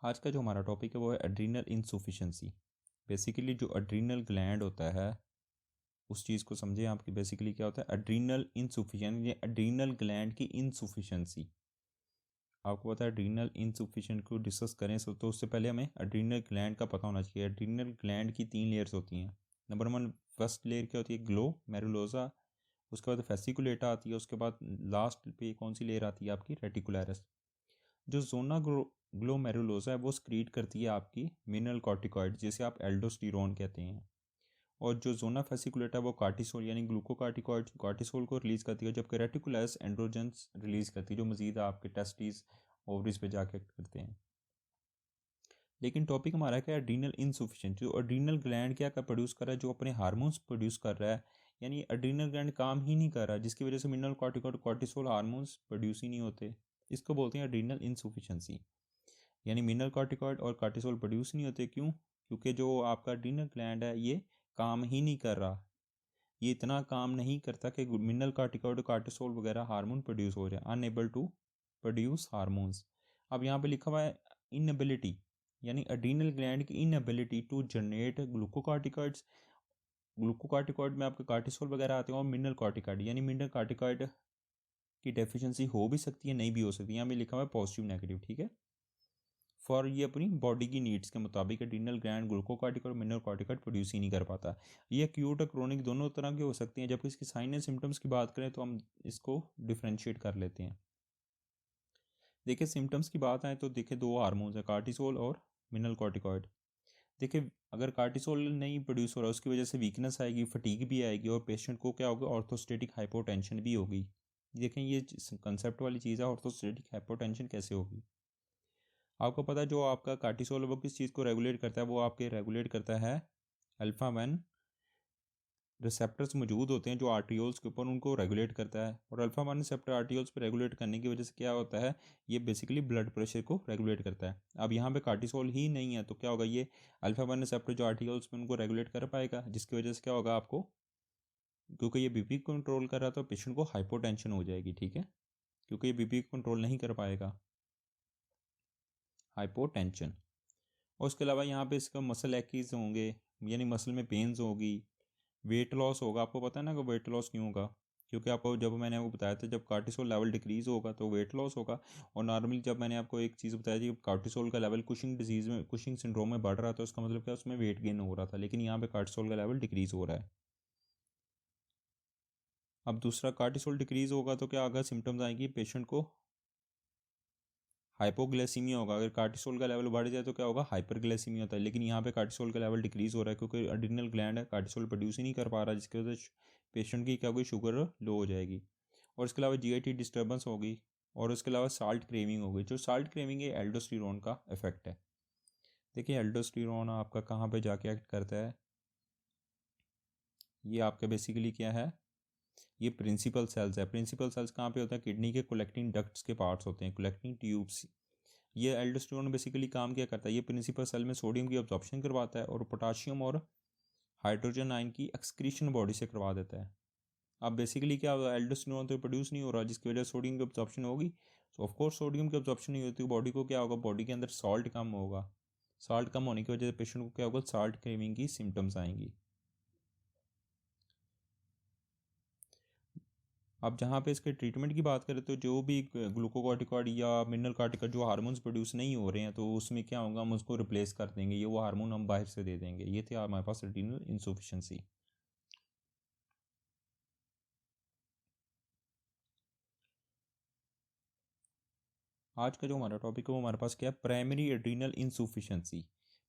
आज का जो हमारा टॉपिक है वो है एड्रीनल इनसफिशिएंसी। बेसिकली जो एड्रीनल ग्लैंड होता है उस चीज़ को समझें आपकी। बेसिकली क्या होता है एड्रीनल इनसफिशिएंट, ये एड्रीनल ग्लैंड की इनसफिशिएंसी। आपको पता है एड्रीनल इनसफिशिएंट को डिस्कस करें तो उससे पहले हमें एड्रीनल ग्लैंड का पता होना चाहिए। एड्रीनल ग्लैंड की 3 लेयर्स होती हैं। नंबर 1 फर्स्ट लेयर क्या होती है, ग्लोमेरुलोसा। उसके बाद फेसिकुलेटा आती है। उसके बाद लास्ट पे कौन सी लेयर आती है आपकी, रेटिकुलरिस। जो जोना ग्लोमेरुलोसा है वो स्क्रीट करती है आपकी मिनरल कॉर्टिकॉइड, जिसे आप एल्डोस्टेरोन कहते हैं। और जो जोना फेसिकुलेटा वो कार्टिसोल यानी ग्लूकोकार्टिकॉइड कार्टिसोल को रिलीज़ करती है, जबकि रेटिकुलस एंड्रोजन्स रिलीज़ करती है जो मजीद आपके टेस्टिस ओवरीज पे जाके करते हैं। लेकिन टॉपिक हमारा क्या है, एड्रीनल इनसफिशिएंट। जो एड्रीनल ग्लैंड क्या प्रोड्यूस कर रहा है, जो अपने हार्मोन्स प्रोड्यूस कर रहा है, यानी एड्रीनल ग्लैंड काम ही नहीं कर रहा, जिसकी वजह से mineral corticoid cortisol hormones produce ही नहीं होते। इसको बोलते हैं एड्रीनल इनसफिशिएंसी। यानी मिनरल कॉर्टिकॉइड और कार्टिसोल प्रोड्यूस नहीं होते। क्यों? क्योंकि जो आपका एड्रीनल ग्लैंड है ये काम ही नहीं कर रहा। ये इतना काम नहीं करता कि मिनरल कॉर्टिकॉइड कार्टिसोल वगैरह हार्मोन प्रोड्यूस हो जाए, अनएबल टू प्रोड्यूस हार्मोन्स। अब यहाँ पे लिखा हुआ है इनएबिलिटी, यानी एड्रीनल ग्लैंड की इनएबिलिटी टू जनरेट ग्लूकोकार्टिकॉइड्स। ग्लूकोकार्टिकॉइड में आपके कार्टिसोल वगैरह आते हैं, और मिनरल कॉर्टिकॉइड यानी मिनरल कॉर्टिकॉइड की डेफिशिएंसी हो भी सकती है, नहीं भी हो सकती। यहाँ पे लिखा हुआ है पॉजिटिव नेगेटिव, ठीक है। फॉर ये अपनी बॉडी की नीड्स के मुताबिक एड्रीनल ग्लैंड ग्लूकोकार्टिकॉइड और मिनरल कॉर्टिकॉइड प्रोड्यूस ही नहीं कर पाता। ये एक्यूट और क्रोनिक दोनों तरह की हो सकती हैं। जब इसकी साइन एंड सिम्टम्स की बात करें तो हम इसको डिफ्रेंशिएट कर लेते हैं। देखिए सिम्टम्स की बात आए तो देखिए 2 हार्मोन्स है, कार्टिसोल और मिनरल कॉर्टिकॉइड। देखिए अगर कार्टिसोल नहीं प्रोड्यूस हो रहा उसकी वजह से वीकनेस आएगी, फटीग भी आएगी, और पेशेंट को क्या होगा, ऑर्थोस्टेटिक हाइपोटेंशन भी होगी। देखें ये कंसेप्ट वाली चीज़ है, ऑर्थोस्टेटिक हाइपोटेंशन कैसे होगी। आपको पता है जो आपका कार्टिसोल वो किस चीज़ को रेगुलेट करता है, वो आपके रेगुलेट करता है अल्फा 1 रिसेप्टर्स मौजूद होते हैं जो आर्टियोल्स के ऊपर, उनको रेगुलेट करता है। और अल्फा 1 रिसेप्टर आर्टियोल्स पर रेगुलेट करने की वजह से क्या होता है, ये बेसिकली ब्लड प्रेशर को रेगुलेट करता है। अब यहाँ पे कार्टिसोल ही नहीं है तो क्या होगा, ये अल्फा 1 रिसेप्टर जो आर्टियोल्स में उनको रेगुलेट कर पाएगा, जिसकी वजह से क्या होगा आपको, क्योंकि ये बीपी कंट्रोल कर रहा है तो पेशेंट को हाइपोटेंशन हो जाएगी, ठीक है, क्योंकि ये बीपी कंट्रोल नहीं कर पाएगा, हाइपोटेंशन। और उसके अलावा यहाँ पे इसका मसल एक्कीज होंगे, यानी मसल में पेन्स होगी, वेट लॉस होगा। आपको पता है ना कि वेट लॉस क्यों होगा, क्योंकि आपको जब मैंने आपको बताया था जब कार्टिसोल लेवल डिक्रीज होगा तो वेट लॉस होगा। और नॉर्मली जब मैंने आपको एक चीज़ बताई थी, कार्टिसोल का लेवल कुशिंग डिजीज़ में, कुशिंग सिंड्रोम में बढ़ रहा था, उसका मतलब क्या, उसमें वेट गेन हो रहा था, लेकिन यहाँ पे कार्टिसोल का लेवल डिक्रीज हो रहा है। अब दूसरा कार्टिसोल डिक्रीज होगा तो क्या आगे सिम्टम्स आएंगी, पेशेंट को हाइपोग्लाइसीमिया होगा। अगर कार्टिसोल का लेवल बढ़ जाए तो क्या होगा, हाइपरग्लाइसीमिया होता है। लेकिन यहाँ पे कार्टिसोल का लेवल डिक्रीज हो रहा है क्योंकि एड्रिनल ग्लैंड है, कार्टिसोल प्रोड्यूस ही नहीं कर पा रहा, जिसकी वजह से पेशेंट की क्या होगी, शुगर लो हो जाएगी। और इसके अलावा जीआईटी डिस्टर्बेंस होगी, और उसके अलावा साल्ट क्रेविंग होगी। जो साल्ट क्रेविंग है एल्डोस्टेरोन का इफेक्ट है। देखिए एल्डोस्टेरोन आपका कहाँ पे जाके एक्ट करता है, ये आपका बेसिकली क्या है, ये प्रिंसिपल सेल्स है। प्रिंसिपल सेल्स कहाँ पे होता है, किडनी के कलेक्टिंग डक्ट्स के पार्ट्स होते हैं, कलेक्टिंग ट्यूब्स। ये एल्डोस्टेरोन बेसिकली काम क्या करता है, ये प्रिंसिपल सेल में सोडियम की अब्जॉर्प्शन करवाता है और पोटाशियम और हाइड्रोजन आयन की एक्सक्रीशन बॉडी से करवा देता है। अब बेसिकली क्या होगा, एल्डोस्टेरोन तो प्रोड्यूस नहीं हो रहा, जिसकी वजह से सोडियम की अब्जॉर्प्शन होगी। तो ऑफकोर्स सोडियम की अब्जॉर्प्शन नहीं होती, बॉडी को क्या होगा, बॉडी के अंदर सॉल्ट कम होगा। सॉल्ट कम होने की वजह से पेशेंट को क्या होगा, सॉल्ट क्रेविंग की सिम्टम्स आएंगी। अब जहाँ पे इसके ट्रीटमेंट की बात करें तो जो भी ग्लूकोकॉर्टिकॉइड या मिनरल कॉर्टिकॉइड जो हार्मोन्स प्रोड्यूस नहीं हो रहे हैं तो उसमें क्या होगा, हम उसको रिप्लेस कर देंगे, ये वो हार्मोन हम बाहर से दे देंगे। ये थे हमारे पास एड्रीनल इनसफिशिएंसी। आज का जो हमारा टॉपिक है वो हमारे पास क्या है, primary adrenal insufficiency.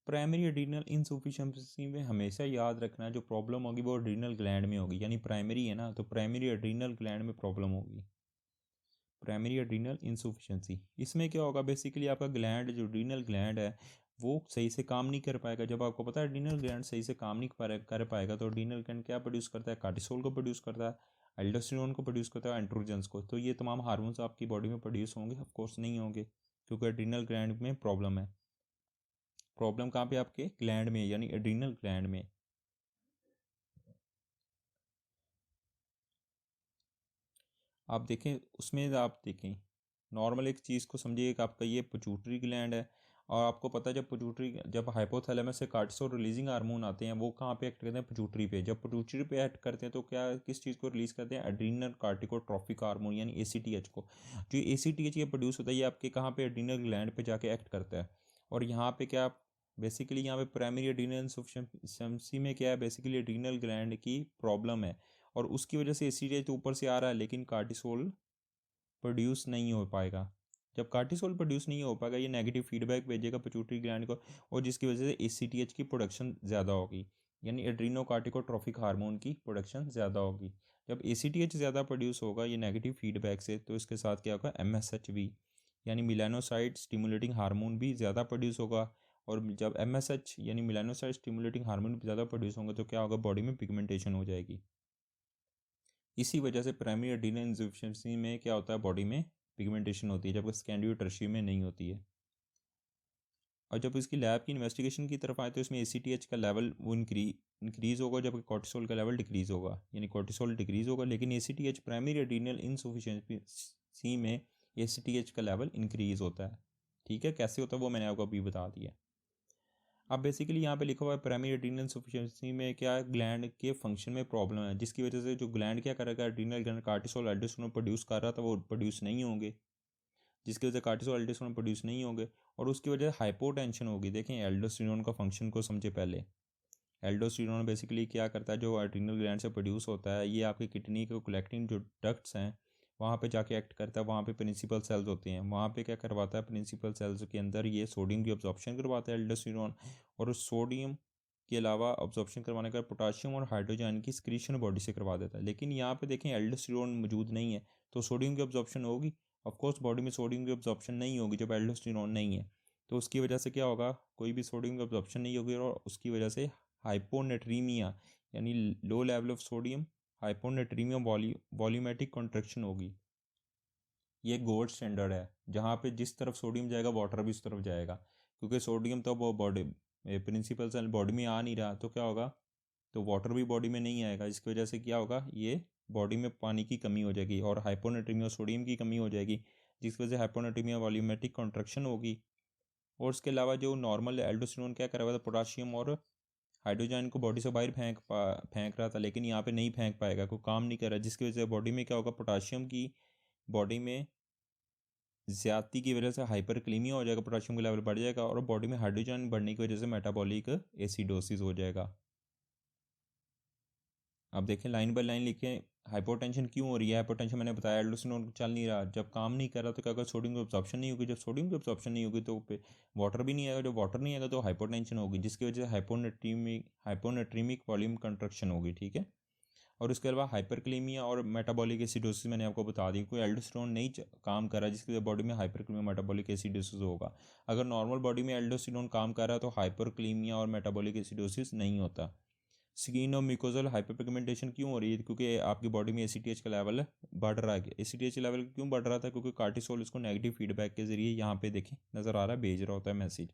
Primary adrenal insufficiency में हमेशा याद रखना जो प्रॉब्लम होगी वो एड्रीनल ग्लैंड में होगी, यानी प्राइमरी है ना, तो प्राइमरी एड्रीनल ग्लैंड में प्रॉब्लम होगी, प्राइमरी एड्रीनल इनसफिशिएंसी। इसमें क्या होगा, बेसिकली आपका ग्लैंड जो एड्रीनल ग्लैंड है वो सही से काम नहीं कर पाएगा। जब आपको पता है एड्रीनल ग्लैंड सही से काम नहीं कर पाएगा तो एड्रीनल ग्लैंड क्या प्रोड्यूस करता है, कार्टिसोल को प्रोड्यूस करता है, एल्डोस्टेरोन को प्रोड्यूस करता है, एंड्रोजन्स को। तो ये तमाम हार्मोन्स आपकी बॉडी में प्रोड्यूस होंगे, ऑफ कोर्स नहीं होंगे, क्योंकि एड्रीनल ग्लैंड में प्रॉब्लम है। प्रॉब्लम कहाँ पे, आपके ग्लैंड में, यानी एड्रीनल ग्लैंड में। आप देखें उसमें, आप देखें नॉर्मल एक चीज़ को समझिए कि आपका ये पिट्यूटरी ग्लैंड है, और आपको पता है जब पिट्यूटरी जब हाइपोथैलेमस से कार्टिसोल रिलीजिंग हार्मोन आते हैं वो कहाँ पे एक्ट करते हैं, पिट्यूटरी पे। जब पिट्यूटरी पे एक्ट करते हैं तो क्या किस चीज़ को रिलीज़ करते हैं, एड्रीनल कार्टिकोट्रोफिक हार्मोन यानी ACTH को। जो ACTH ये प्रोड्यूस होता है ये आपके कहाँ पे, एड्रीनल ग्लैंड पे जाके एक्ट करता है। और यहाँ पे क्या बेसिकली यहाँ पे प्राइमरी एड्रीनल इंसफिशिएंसी में क्या है, बेसिकली एड्रीनल ग्लैंड की प्रॉब्लम है और उसकी वजह से ACTH तो ऊपर से आ रहा है लेकिन कार्टिसोल प्रोड्यूस नहीं हो पाएगा। जब कार्टिसोल प्रोड्यूस नहीं हो पाएगा ये नेगेटिव फीडबैक भेजेगा पिट्यूटरी ग्लैंड को और जिसकी वजह से ACTH की प्रोडक्शन ज़्यादा होगी यानी एड्रीनो कार्टिकोट्रोफिक हार्मोन की प्रोडक्शन ज़्यादा होगी। जब ACTH ज़्यादा प्रोड्यूस होगा ये नेगेटिव फीडबैक से तो इसके साथ क्या होगा, MSH भी यानी मिलानोसाइट स्टिमुलेटिंग हार्मोन भी ज़्यादा प्रोड्यूस होगा। और जब MSH यानी मिलानोसाइट स्टिमुलेटिंग हार्मोन भी ज़्यादा प्रोड्यूस होंगे तो क्या होगा, बॉडी में पिगमेंटेशन हो जाएगी। इसी वजह से प्राइमरी एड्रीनल इंसफिशिएंसी में क्या होता है, बॉडी में पिगमेंटेशन होती है जबकि सेकेंडरी और टर्शियरी में नहीं होती है। और जब इसकी लैब की इन्वेस्टिगेशन की तरफ आए तो इसमें ACTH का लेवल वो इंक्रीज़ होगा जबकि कॉर्टिसोल का लेवल डिक्रीज़ होगा, यानी कॉर्टिसोल डिक्रीज़ होगा लेकिन ACTH प्राइमरी एड्रीनल इंसफिशिएंसी में ACTH का लेवल इंक्रीज़ होता है। ठीक है, कैसे होता है वो मैंने आपको अभी बता दिया। अब बेसिकली यहाँ पे लिखा हुआ है प्राइमरी एड्रीनल इंसफिशिएंसी में क्या है, ग्लैंड के फंक्शन में प्रॉब्लम है जिसकी वजह से जो ग्लैंड क्या करेगा, adrenal gland cortisol aldosterone produce कर रहा था वो प्रोड्यूस नहीं होंगे, जिसकी वजह से कार्टिसोल एल्डोस्टेरोन प्रोड्यूस नहीं होंगे और उसकी वजह से हाइपोटेंशन होगी। देखें एल्डोस्टेरोन का फंक्शन को समझे पहले। एल्डोस्टेरोन बेसिकली क्या करता है, जो एड्रीनल ग्लैंड से प्रोड्यूस होता है ये आपकी किडनी को कलेक्टिंग जो डक्ट्स हैं वहाँ पे जाके एक्ट करता है, वहाँ पे प्रिंसिपल सेल्स होते हैं, वहाँ पे क्या करवाता है, प्रिंसिपल सेल्स के अंदर ये सोडियम की अब्जॉर्प्शन करवाता है एल्डोस्टेरोन। और उस सोडियम के अलावा अब्जॉर्प्शन करवाने का पोटाशियम और हाइड्रोजन की स्क्रीशन बॉडी से करवा देता है। लेकिन यहाँ पे देखें एल्डोस्टेरोन मौजूद नहीं है तो सोडियम की अब्जॉर्प्शन होगी, ऑफकोर्स बॉडी में सोडियम की अब्जॉर्प्शन नहीं होगी जब एल्डोस्टेरोन नहीं है। तो उसकी वजह से क्या होगा, कोई भी सोडियम की अब्जॉर्प्शन नहीं होगी और उसकी वजह से हाइपोनेट्रीमिया यानी low level of sodium, hyponatremia volumetric contraction होगी। ये गोल्ड स्टैंडर्ड है, जहाँ पे जिस तरफ सोडियम जाएगा वाटर भी उस तरफ जाएगा, क्योंकि सोडियम तो वो बॉडी प्रिंसिपल सेल बॉडी में आ नहीं रहा तो क्या होगा, तो वाटर भी बॉडी में नहीं आएगा, इसकी वजह से क्या होगा, ये बॉडी में पानी की कमी हो जाएगी और हाइपोनेट्रीमिया सोडियम की कमी हो जाएगी जिसकी वजह से हाइपोनेट्रीमिया वॉल्यूमेट्रिक कॉन्ट्रैक्शन होगी। और उसके अलावा जो नॉर्मल एल्डोस्टेरोन क्या कर रहा था, पोटाशियम और हाइड्रोजन को बॉडी से बाहर फेंक रहा था लेकिन यहाँ पे नहीं फेंक पाएगा, कोई काम नहीं कर रहा, जिसकी वजह से बॉडी में क्या होगा, पोटाशियम की बॉडी में ज़्यादती की वजह से हाइपरक्लीमिया हो जाएगा, पोटाशियम का लेवल बढ़ जाएगा और बॉडी में हाइड्रोजन बढ़ने की वजह से मेटाबॉलिक एसिडोसिस हो जाएगा। अब देखें लाइन बाय लाइन लिखें, हाइपोटेंशन क्यों हो रही है, हाइपोटेंशन मैंने बताया एल्डोस्टेरोन चल नहीं रहा, जब काम नहीं कर रहा तो क्या होगा, सोडियम की अब्जॉर्प्शन नहीं होगी, जब सोडियम की अब्जॉर्प्शन नहीं होगी तो वाटर भी नहीं आएगा, जब वाटर नहीं आएगा तो हाइपोटेंशन होगी जिसकी वजह से हाइपोनेट्रीमिक वॉल्यूम कंट्रक्शन होगी। ठीक है, और उसके अलावा हाइपरक्लीमिया और मेटाबॉलिक एसिडोसिस मैंने आपको बता दी, कोई एल्डोस्टेरोन नहीं काम कर रहा जिसकी बॉडी में हाइपरक्लीमिया मेटाबॉलिक एसिडोसिस होगा। अगर नॉर्मल बॉडी में एल्डोस्टेरोन काम कर रहा है तो हाइपरक्लीमिया और मेटाबॉलिक एसिडोसिस नहीं होता। स्किन और म्यूकोजल हाइपरपिगमेंटेशन क्यों हो रही है, क्योंकि आपकी बॉडी में ACTH का लेवल बढ़ रहा है। ACTH लेवल क्यों बढ़ रहा था, क्योंकि कार्टिसोल इसको नेगेटिव फीडबैक के जरिए यहाँ पे देखें नज़र आ रहा है, भेज रहा होता है मैसेज।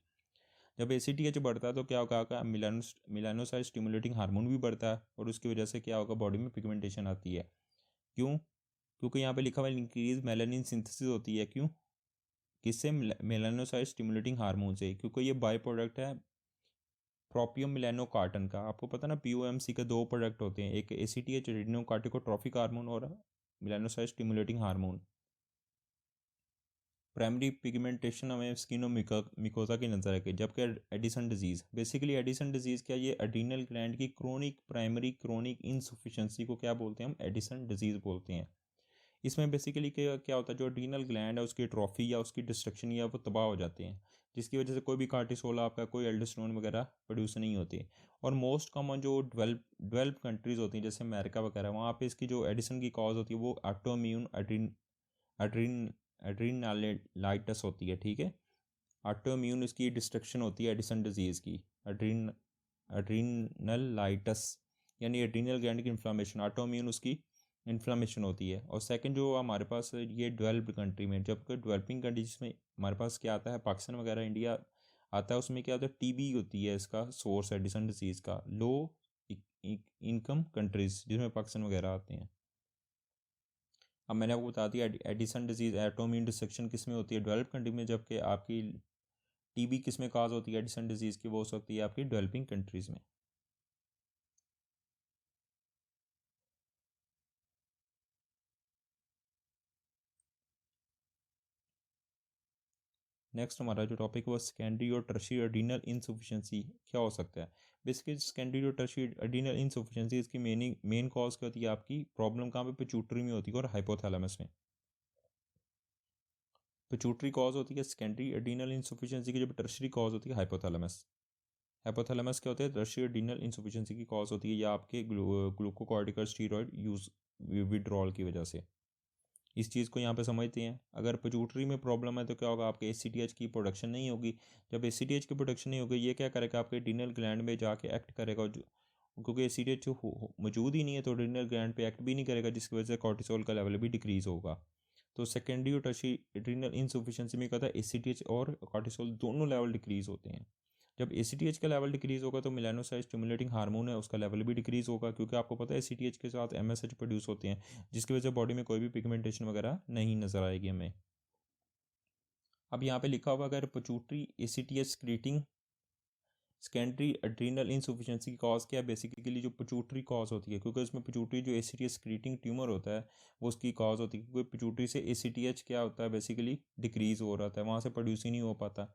जब ACTH बढ़ता है तो क्या होगा, मिलानोसाइट स्टिमुलेटिंग हार्मोन भी बढ़ता है और उसकी वजह से क्या होगा, बॉडी में पिगमेंटेशन आती है। क्यों, क्योंकि यहाँ पे लिखा हुआ इंक्रीज मेलानिन सिंथेसिस होती है। क्यों, किससे, मेलानोसाइट स्टिमुलेटिंग हार्मोन से, क्योंकि ये बाय प्रोडक्ट है प्रोपियम मिलानोकार्टन का। आपको पता ना POMC के दो प्रोडक्ट होते हैं, एक ACTH रेटिनोकार्टिकोट्रोफिक हार्मोन और melanocyte stimulating hormone. Primary pigmentation हमें स्किन और मिकोजा की नजर रखे, जबकि Edison disease, basically Edison disease क्या, ये एड्रीनल ग्लैंड की क्रोनिक इनसफिशेंसी को क्या बोलते हैं, हम एडिसन डिजीज़ बोलते हैं। इसमें बेसिकली क्या क्या होता है, जो एड्रीनल ग्लैंड है उसकी ट्रॉफी या उसकी डिस्ट्रक्शन या वो तबाह हो जाते हैं जिसकी वजह से कोई भी कार्टिसोल आपका कोई एल्डोस्टेरोन वगैरह प्रोड्यूस नहीं होती। और मोस्ट कॉमन जो डेवलप कंट्रीज़ होती हैं जैसे अमेरिका वगैरह, वहाँ पे इसकी जो एडिसन की कॉज होती है वो ऑटोइम्यून एड्रीन एड्रीनालाइटिस होती है। ठीक है, ऑटोइम्यून इसकी डिस्ट्रक्शन होती है एडिसन डिजीज़ की, एड्रीनलाइटिस यानी एड्रीनल ग्लैंड की इन्फ्लामेशन, ऑटोइम्यून उसकी इन्फ्लामेशन होती है। और सेकंड जो हमारे पास ये डेवलप्ड कंट्री में, जबकि डेवलपिंग कंट्रीज में हमारे पास क्या आता है, पाकिस्तान वगैरह इंडिया आता है, उसमें क्या होता है, TB होती है इसका सोर्स एडिसन डिजीज़ का, लो इनकम कंट्रीज़ जिसमें पाकिस्तान वगैरह आते हैं। अब मैंने आपको बता दिया एडिसन डिजीज़ ऑटोइम्यून डिस्ट्रक्शन किस में होती है, डेवलप कंट्री में, जबकि आपकी टीबी किस में काज होती है एडिसन डिजीज़ की, वो हो सकती है आपकी डेवलपिंग कंट्रीज़ में। नेक्स्ट हमारा जो टॉपिक है वो सेकेंडरी और टर्शियरी एड्रीनल इनसफिशिएंसी क्या हो सकता है। बेसिकली सेकेंडरी और टर्शियरी एड्रीनल इनसफिशिएंसी इसकी मेन कॉज क्या होती है आपकी, प्रॉब्लम कहाँ पे, पिट्यूटरी में होती है और हाइपोथैलेमस में। पिट्यूटरी कॉज होती है सेकेंडरी एड्रीनल इनसफिशिएंसी की, जब टर्शियरी कॉज होती है हाइपोथैलेमस। हाइपोथैलेमस क्या होता है, टर्शियरी एड्रीनल इनसफिशिएंसी की कॉज होती है या आपके ग्लूकोकॉर्टिकल स्टीरॉयड यूज विड्रॉल की वजह से। इस चीज़ को यहाँ पे समझते हैं। अगर पिट्यूटरी में प्रॉब्लम है तो क्या होगा, आपके एसीटीएच की प्रोडक्शन नहीं होगी। जब एसीटीएच की प्रोडक्शन नहीं होगी, ये क्या करेगा, आपके एड्रीनल ग्लैंड में जाके एक्ट करेगा, जो क्योंकि एसीटीएच मौजूद ही नहीं है तो एड्रीनल ग्लैंड पे एक्ट भी नहीं करेगा, जिसकी वजह से कॉर्टिसोल का लेवल भी डिक्रीज़ होगा। तो सेकेंडरी और टर्शियरी एड्रीनल इनसफिशिएंसी में क्या होता है, एसीटीएच और कॉर्टिसोल दोनों लेवल डिक्रीज़ होते हैं। जब एसीटीएच का लेवल डिक्रीज़ होगा तो मेलानोसाइट स्टिमुलेटिंग हार्मोन है उसका लेवल भी डिक्रीज़ होगा, क्योंकि आपको पता है एसीटीएच के साथ एमएसएच प्रोड्यूस होते हैं, जिसकी वजह से बॉडी में कोई भी पिगमेंटेशन वगैरह नहीं नज़र आएगी हमें। अब यहाँ पे लिखा हुआ, अगर pituitary ACTH secreting secondary adrenal insufficiency की कॉज क्या है, बेसिकली जो पिट्यूटरी कॉज होती है, क्योंकि उसमें पिट्यूटरी जो एसीटीएच स्क्रीटिंग ट्यूमर होता है वो उसकी कॉज होती है, क्योंकि पिट्यूटरी से एसीटीएच क्या होता है, बेसिकली डिक्रीज़ हो रहा है, वहाँ से प्रोड्यूस ही नहीं हो पाता।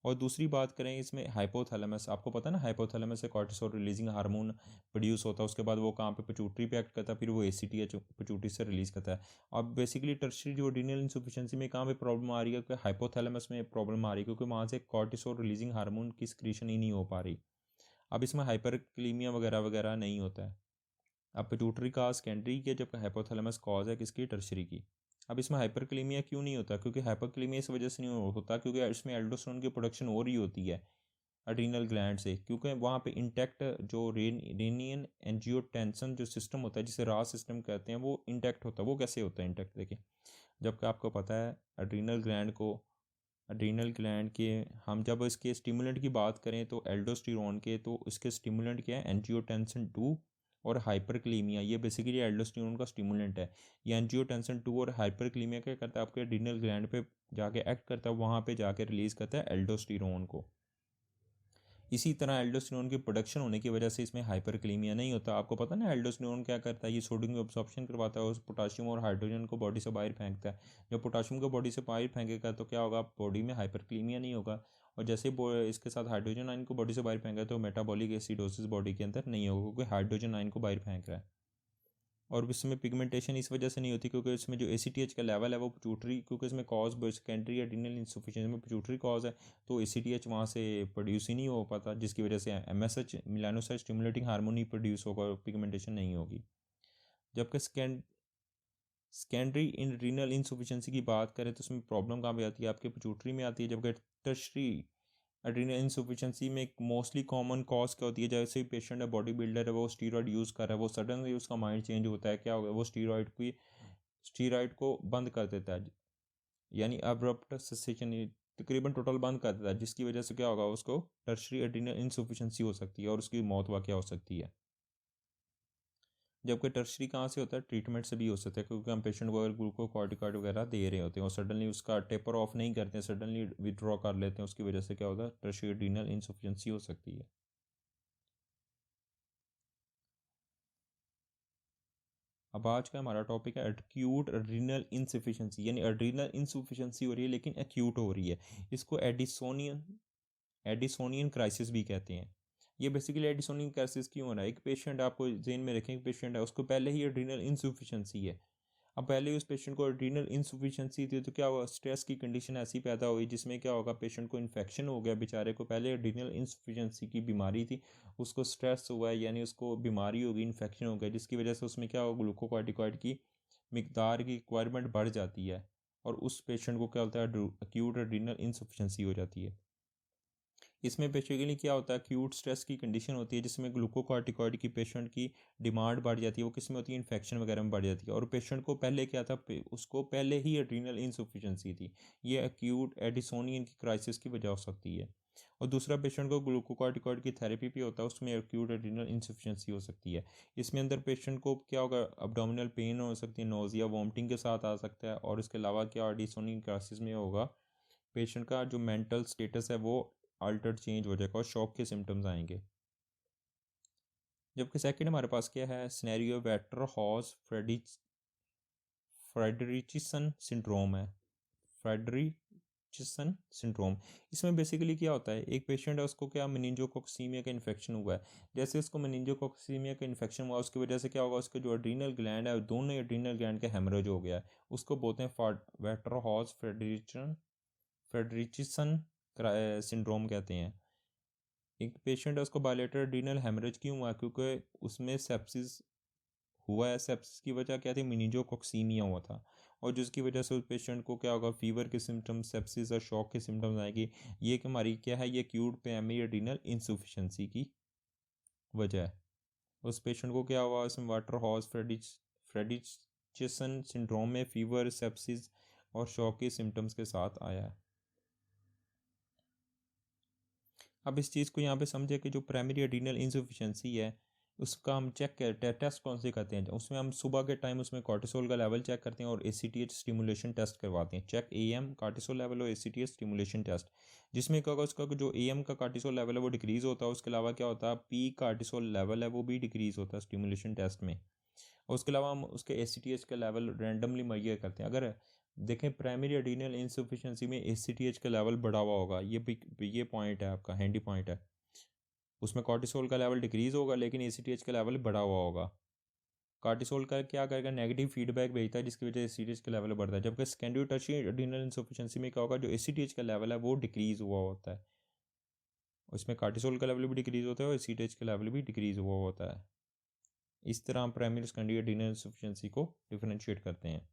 और दूसरी बात करें इसमें हाइपोथैलेमस, आपको पता है ना, हाइपोथैलेमस से कॉर्टिसोल रिलीजिंग हार्मोन प्रोड्यूस होता है, उसके बाद वो कहाँ पे, पिट्यूटरी पे एक्ट करता है, फिर वो एसीटीएच पिट्यूटरी से रिलीज करता है। अब बेसिकली टर्शियरी जो एड्रीनल इनसफिशिएंसी में कहाँ पे प्रॉब्लम आ रही है, क्योंकि हाइपोथैलेमस में प्रॉब्लम आ रही है, क्योंकि वहाँ से कॉर्टिसोल रिलीजिंग हार्मोन की सिक्रीशन ही नहीं हो पा रही। अब इसमें हाइपरक्लीमिया वगैरह वगैरह नहीं होता है। अब पिट्यूटरी का सेकेंडरी के, जब हाइपोथैलेमस कॉज है किसकी, टर्शियरी की। अब इसमें हाइपरक्लीमिया क्यों नहीं होता, क्योंकि हाइपरक्लीमिया इस वजह से नहीं होता क्योंकि इसमें एल्डोस्टेरोन की प्रोडक्शन हो रही होती है एड्रीनल ग्लैंड से, क्योंकि वहाँ पे इंटैक्ट जो रेनियन एंजियोटेंसन जो सिस्टम होता है, जिसे रास सिस्टम कहते हैं, वो इंटैक्ट होता है। वो कैसे होता है इंटैक्ट, देखिए, जबकि आपको पता है एड्रीनल ग्लैंड के, हम जब इसके स्टिमुलेंट की बात करें तो एल्डोस्टेरोन के, तो इसके स्टिमुलेंट क्या है, एंजियोटेंसन 2 और हाइपरक्लीमिया, ये बेसिकली एल्डोस्टेरोन का स्टिमुलेंट है। ये एंजियोटेंसन 2 और हाइपरक्लीमिया क्या करता है, आपके एड्रीनल ग्लैंड पे जाके एक्ट करता है, वहाँ पे जाके रिलीज़ करता है एल्डोस्टेरोन को। इसी तरह एल्डोस्टेरोन की प्रोडक्शन होने की वजह से इसमें हाइपरक्लीमिया नहीं होता। आपको पता ना एल्डोस्टेरोन क्या करता है, ये सोडियम एब्जॉर्प्शन करवाता है और पोटाशियम और हाइड्रोजन को बॉडी से बाहर फेंकता है। जब पोटाशियम को बॉडी से बाहर फेंकेगा तो क्या होगा, बॉडी में हाइपरक्लीमिया नहीं होगा। और जैसे इसके साथ हाइड्रोजन आयन को बॉडी से बाहर फेंका तो मेटाबॉलिक एसिडोसिस बॉडी के अंदर नहीं होगा, क्योंकि हाइड्रोजन आयन को बाहर फेंक रहा है। और इसमें पिगमेंटेशन इस वजह से नहीं होती क्योंकि इसमें जो एसीटीएच का लेवल है वो पिट्यूटरी, क्योंकि इसमें कॉज सेकेंडरी एड्रीनल इनसफिशिएंसी में पिट्यूटरी कॉज है, तो एसीटीएच वहाँ से प्रोड्यूस ही नहीं हो पाता, जिसकी वजह से एमएसएच मेलानोसाइट स्टिमुलेटिंग हार्मोन ही प्रोड्यूस होगा और पिगमेंटेशन नहीं होगी। जबकि सेकेंडरी एड्रीनल इनसफिशिएंसी की बात करें तो उसमें प्रॉब्लम कहाँ पे आती है, आपके पिट्यूटरी में आती है। जबकि टर्शियरी एड्रीनल इनसफिशिएंसी में एक मोस्टली कॉमन कॉज क्या होती है, जैसे ही पेशेंट है, बॉडी बिल्डर है, वो स्टीरॉयड यूज़ कर रहा है, वो सडनली उसका माइंड चेंज होता है, क्या होगा, वो स्टीरॉयड को बंद कर देता है, यानी अब्रप्ट सेसेशन, तकरीबन टोटल बंद कर देता है, जिसकी वजह से क्या होगा, उसको टर्शियरी एड्रीनल इनसफिशिएंसी हो सकती है और उसकी मौत वाक़या हो सकती है। जबकि टर्शियरी कहाँ से होता है, ट्रीटमेंट से भी हो सकता है, क्योंकि हम पेशेंट को अगर ग्लूकोकॉर्टिकॉइड वगैरह दे रहे होते हैं और सडनली उसका टेपर ऑफ नहीं करते हैं, सडनली विड्रॉ कर लेते हैं, उसकी वजह से क्या होता है, टर्शियरी एड्रीनल इनसफिशिएंसी हो सकती है। अब आज का हमारा टॉपिक है एक्यूट एड्रीनल इनसफिशिएंसी, यानी एड्रीनल इनसफिशिएंसी हो रही है लेकिन एक्यूट हो रही है। इसको एडिसोनियन क्राइसिस भी कहते हैं। ये बेसिकली एडिसोनियन क्राइसिस क्यों हो रहा है, एक पेशेंट, आपको जेन में रखें, एक पेशेंट है, उसको पहले ही एड्रीनल इनसफिशिएंसी है। अब पहले ही उस पेशेंट को एड्रीनल इनसफिशिएंसी थी तो क्या हुआ, स्ट्रेस की कंडीशन ऐसी पैदा हुई जिसमें क्या होगा, पेशेंट को इन्फेक्शन हो गया, बेचारे को पहले एड्रीनल इनसफिशिएंसी की बीमारी थी, उसको स्ट्रेस हुआ है, यानी उसको बीमारी होगी, इन्फेक्शन हो गया, जिसकी वजह से उसमें क्या होगा, ग्लूकोकॉर्टिकॉइड की मिकदार की रिक्वायरमेंट बढ़ जाती है और उस पेशेंट को क्या होता है, एक्यूट एड्रीनल इनसफिशिएंसी हो जाती है। इसमें बेसिकली क्या होता है, एक्यूट स्ट्रेस की कंडीशन होती है जिसमें ग्लूकोकॉर्टिकॉइड की पेशेंट की डिमांड बढ़ जाती है, वो किस में होती है, इन्फेक्शन वगैरह में बढ़ जाती है, और पेशेंट को पहले क्या था, उसको पहले ही एड्रीनल इनसफिशिएंसी थी। ये एक्यूट एडिसोनियन की क्राइसिस की वजह हो सकती है। और दूसरा पेशेंट को ग्लूकोकॉर्टिकॉइड की थेरेपी भी होता है, उसमें एक्यूट एड्रीनल इनसफिशिएंसी हो सकती है। इसमें अंदर पेशेंट को क्या होगा, अब्डोमिनल पेन हो सकती है, नोजिया वॉमिटिंग के साथ आ सकता है, और इसके अलावा क्या एडिसोनियन क्राइसिस में होगा पेशेंट का जो मेंटल स्टेटस है वो अल्टर्ड चेंज हो जाएगा और शॉक के सिम्टम्स आएंगे। जबकि सेकंड हमारे पास क्या है, सिनेरियो वेटर हॉज फ्रेडरिचिसन सिंड्रोम है। फ्रेडरिचिसन सिंड्रोम, इसमें बेसिकली क्या होता है, एक पेशेंट है उसको क्या मेनिंजोकोक्सीमिया का इन्फेक्शन हुआ है। जैसे उसको मेनिंजोकोक्सीमिया का इन्फेक्शन हुआ उसकी वजह से क्या होगा, उसके जो एड्रीनल ग्लैंड है दोनों एड्रीनल ग्लैंड का हेमरेज हो गया है। उसको बोलते हैं वेटर हॉज फ्रेडरिचिसन सिंड्रोम कहते हैं। एक पेशेंट है उसको बायलेटरल एड्रीनल हेमरेज क्यों हुआ, क्योंकि उसमें सेप्सिस हुआ है। सेप्सिस की वजह क्या थी, मेनिंजोकोक्सीमिया हुआ था, और जिसकी वजह से उस पेशेंट को क्या होगा, फीवर के सिम्टम्स, सेप्सिस और शॉक के सिम्टम्स आएंगे। ये कि हमारी क्या है, ये एक्यूट प्राइमरी एड्रीनल इंसफिशिएंसी की वजह है। उस पेशेंट को क्या हुआ, इसमें वाटर हॉज फ्रेडिचेसन सिंड्रोम में फीवर, सेप्सिस और शॉक के सिम्टम्स के साथ आया है। अब इस चीज़ को यहाँ पे समझे कि जो प्राइमरी एड्रीनल इंसफिशिएंसी है उसका हम चेक करते हैं, टेस्ट कौन से करते हैं, उसमें हम सुबह के टाइम उसमें कॉर्टिसोल का लेवल चेक करते हैं और एसीटीएच स्टिमुलेशन टेस्ट करवाते हैं। चेक एएम कॉर्टिसोल लेवल और एसीटीएच स्टिमुलेशन टेस्ट, जिसमें क्या होगा, उसका जो एएम का कॉर्टिसोल लेवल है वो डिक्रीज़ होता है। उसके अलावा क्या होता है, पी कॉर्टिसोल लेवल है वो भी डिक्रीज़ होता है स्टिमुलेशन टेस्ट में। और उसके अलावा हम उसके एसीटीएच का लेवल रैंडमली मेजर करते हैं। अगर देखें प्राइमरी एड्रीनल इंसफिशिएंसी में एसीटीएच का लेवल बढ़ा हुआ होगा, ये पॉइंट है आपका, हैंडी पॉइंट है। उसमें कॉर्टिसोल का लेवल डिक्रीज़ होगा लेकिन एसीटीएच का लेवल बढ़ा हुआ होगा। कॉर्टिसोल का क्या करेगा, नेगेटिव फीडबैक भेजता है जिसकी वजह से एसीटीएच का लेवल बढ़ता है। जबकि सेकेंडरी टर्शियरी एड्रीनल इंसफिशिएंसी में क्या होगा, जो एसीटीएच का लेवल है वो डिक्रीज़ हुआ होता है। उसमें कॉर्टिसोल का लेवल भी डिक्रीज़ होता है और एसीटीएच का लेवल भी डिक्रीज़ हुआ होता है। इस तरह हम प्राइमरी सेकेंडरी एड्रीनल इंसफिशिएंसी को डिफरेंशिएट करते हैं।